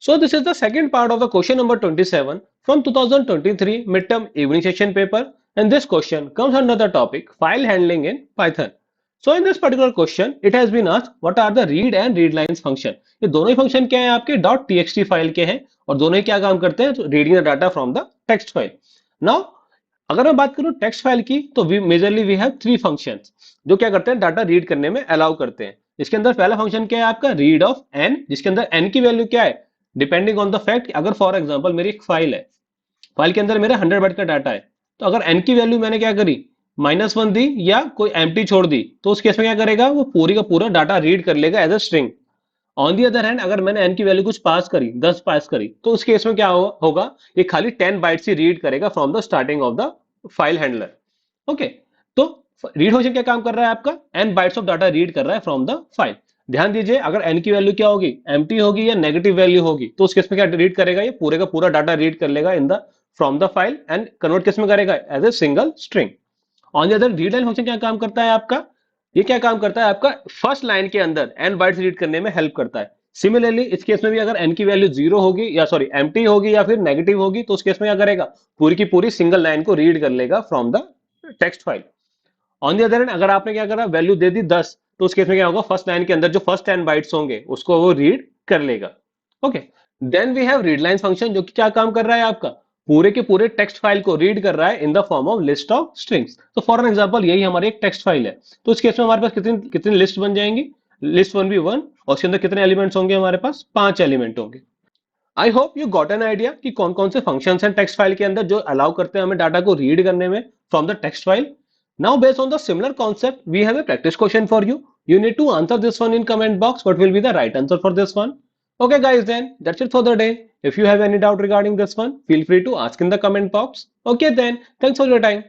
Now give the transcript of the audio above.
So this is the second part of the question number 27 from 2023 midterm evening session paper, and this question comes under the topic file handling in Python. So in this particular question it has been asked what are the read and read lines function. ये दोनों ही function क्या है आपके .txt file के हैं और दोनों ही क्या काम करते हैं reading the data from the text file. Now अगर मैं बात करूं टेक्स्ट फाइल की तो majorly we have three functions जो क्या करते हैं डाटा रीड करने में अलाउ करते हैं. इसके अंदर पहला फंक्शन क्या है आपका रीड ऑफ एन, जिसके अंदर एन की वैल्यू क्या है डिपेंडिंग ऑन द फैक्ट. अगर फॉर एग्जांपल मेरी एक फाइल है, फाइल के अंदर मेरा 100 बाइट का डाटा है, तो अगर एन की वैल्यू मैंने क्या करी -1 दी या कोई एम्प्टी छोड़ दी तो उस केस में क्या करेगा वो पूरी का पूरा डाटा रीड कर लेगा as a string. On the other hand अगर मैंने एन की वैल्यू कुछ पास करी 10 पास करी तो उस केस में क्या होगा ये खाली 10 बाइट्स ही रीड करेगा from the starting of the file handler. Okay, तो रीड फंक्शन क्या काम कर रहा है आपका N bytes of data read कर रहा है फ्रॉम द फाइल. ध्यान दीजिए अगर एन की वैल्यू क्या होगी एम्प्टी होगी या नेगेटिव वैल्यू होगी तो उस केस में क्या रीड करेगा ये पूरे का पूरा डाटा रीड कर लेगा in the from the file and convert किस में करेगा as a single string. On the other read line function क्या काम करता है आपका, ये क्या काम करता है आपका फर्स्ट लाइन के अंदर एन बाइट्स रीड करने में हेल्प करता है. सिमिलरली इस केस में भी अगर एन की वैल्यू जीरो होगी या सॉरी एम्प्टी होगी या फिर नेगेटिव होगी तो उस केस में क्या करेगा पूरी की पूरी सिंगल लाइन को रीड कर लेगा from the text file. On the other hand अगर आपने क्या करा वैल्यू दे दी 10 तो उस केस में क्या होगा फर्स्ट लाइन के अंदर जो फर्स्ट 10 बाइट्स होंगे उसको वो रीड कर लेगा. Okay, then we have read line function जो कि क्या काम कर रहा है आपका पूरे के पूरे टेक्स्ट फाइल को रीड कर रहा है in the form of list of strings. तो फॉर एन एग्जांपल यही हमारी एक टेक्स्ट फाइल है, तो इस केस में हमारे पास कितनी कितनी लिस्ट बन जाएंगी, लिस्ट वन भी वन और उसके अंदर कितने एलिमेंट्स होंगे हमारे पास 5 एलिमेंट होंगे. I hope you got an idea कि कौन कौन से फंक्शंस हैं टेक्स्ट फाइल के अंदर जो अलाउ करते हैं हमें डाटा को रीड करने में from the text file. Now, based on the similar concept, we have a practice question for you. You need to answer this one in comment box. What will be the right answer for this one? Okay, guys, then that's it for the day. If you have any doubt regarding this one, feel free to ask in the comment box. Okay, then thanks for your time.